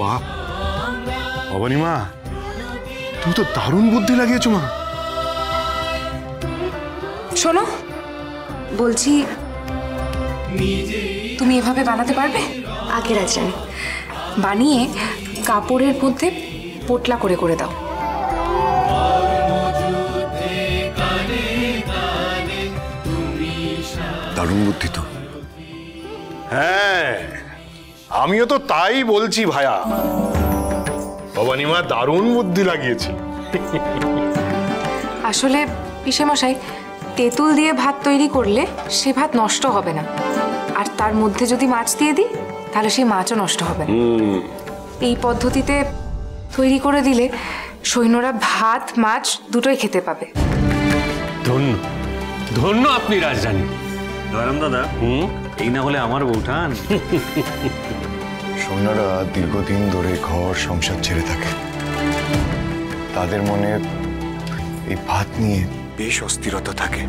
বাহ, ভবানী মা, তুমি তো দারুণ বুদ্ধি লাগিয়েছো মা। শোনো, বলছি তুমি এভাবে বানাতে পারবে? আগে রাজরানী, বানিয়ে কাপড়ের মধ্যে পোটলা করে করে দাও। দারুণ বুদ্ধি তো। হ্যাঁ, আমিও তো তাই বলছি ভায়া, ভবানী মা দারুণ বুদ্ধি লাগিয়েছে। আসলে পিসেমশাই, তেঁতুল দিয়ে ভাত তৈরি করলে সে ভাত নষ্ট হবে না, আর তার মধ্যে যদি মাছ দিয়ে দিই তাহলে সেই মাছও নষ্ট হবে না। এই পদ্ধতিতে তৈরি করে দিলে সৈন্যরা ভাত মাছ দুটোই খেতে পাবে। ধন্য ধন্য আপনি রাজরানী। দয়ারাম দাদা, এই না হলে আমার বউঠান। সৈন্যরা দীর্ঘদিন ধরে ঘর সংসার ছেড়ে থাকে, তাদের মনে এই ভাত নিয়ে বেশ অস্থিরতা থাকে।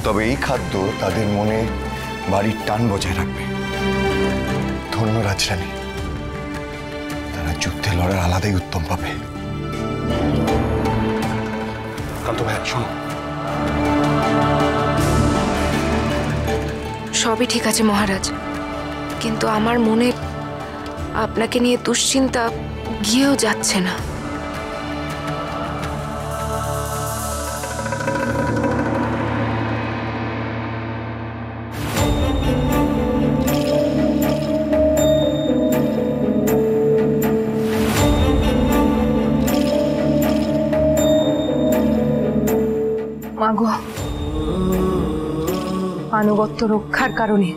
তবে এই খাদ্য তাদের মনে বাড়ির টান বজায় রাখবে। ধন্য রাজরানী, তারা যুদ্ধে লড়ার আলাদাই উত্তম পাবে। কান্ত ভাই শোনো, সবই ঠিক আছে মহারাজ, কিন্তু আমার মনে আপনাকে নিয়ে দুশ্চিন্তা গিয়েও যাচ্ছে না। মাগো, আনুগত্য রক্ষার কারণে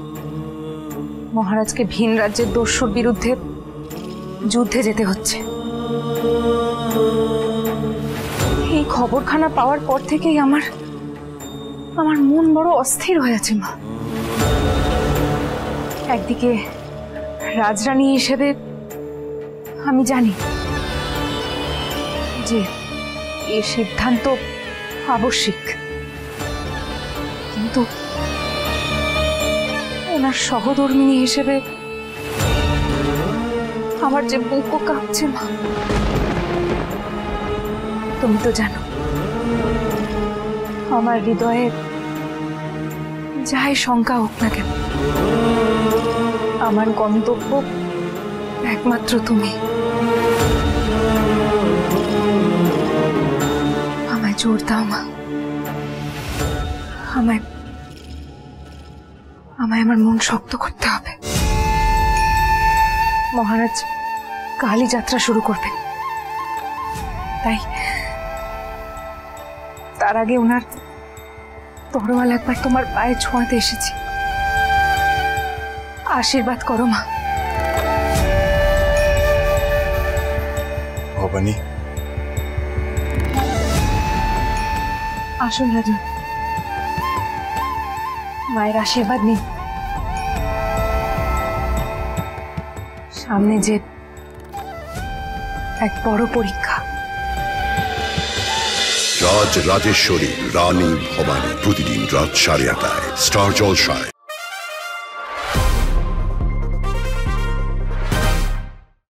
মহারাজকে ভিন রাজ্যের দস্যুর বিরুদ্ধে যুদ্ধে যেতে হচ্ছে। এই খবরখানা পাওয়ার পর থেকেই আমার মন বড় অস্থির হয়ে আছে মা। একদিকে রাজরানী হিসেবে আমি জানি যে এই সিদ্ধান্ত আবশ্যিক, কিন্তু ওনার সহধর্মিনী হিসেবে আমার যে বুকও কাঁপছে মা। তুমি তো জানো আমার হৃদয়ে যাই শঙ্কা হোক না কেন, আমার গন্তব্য একমাত্র তুমি। আমায় জোর দাও মা, আমায় আমার মন শক্ত করতে হবে। মহারাজ কালই যাত্রা শুরু করবেন, তাই তার আগে ওনার তরোয়াল একবার তোমার পায়ে ছোঁয়াতে এসেছি। আশীর্বাদ করো মা। ভবানী, আসুন রাজা, মায়ের আশীর্বাদ নিন। সামনে যে এক বড় পরীক্ষা। রাজ রাজেশ্বরী রানী ভবানী, প্রতিদিন রাত 8:30 স্টার জলসায়।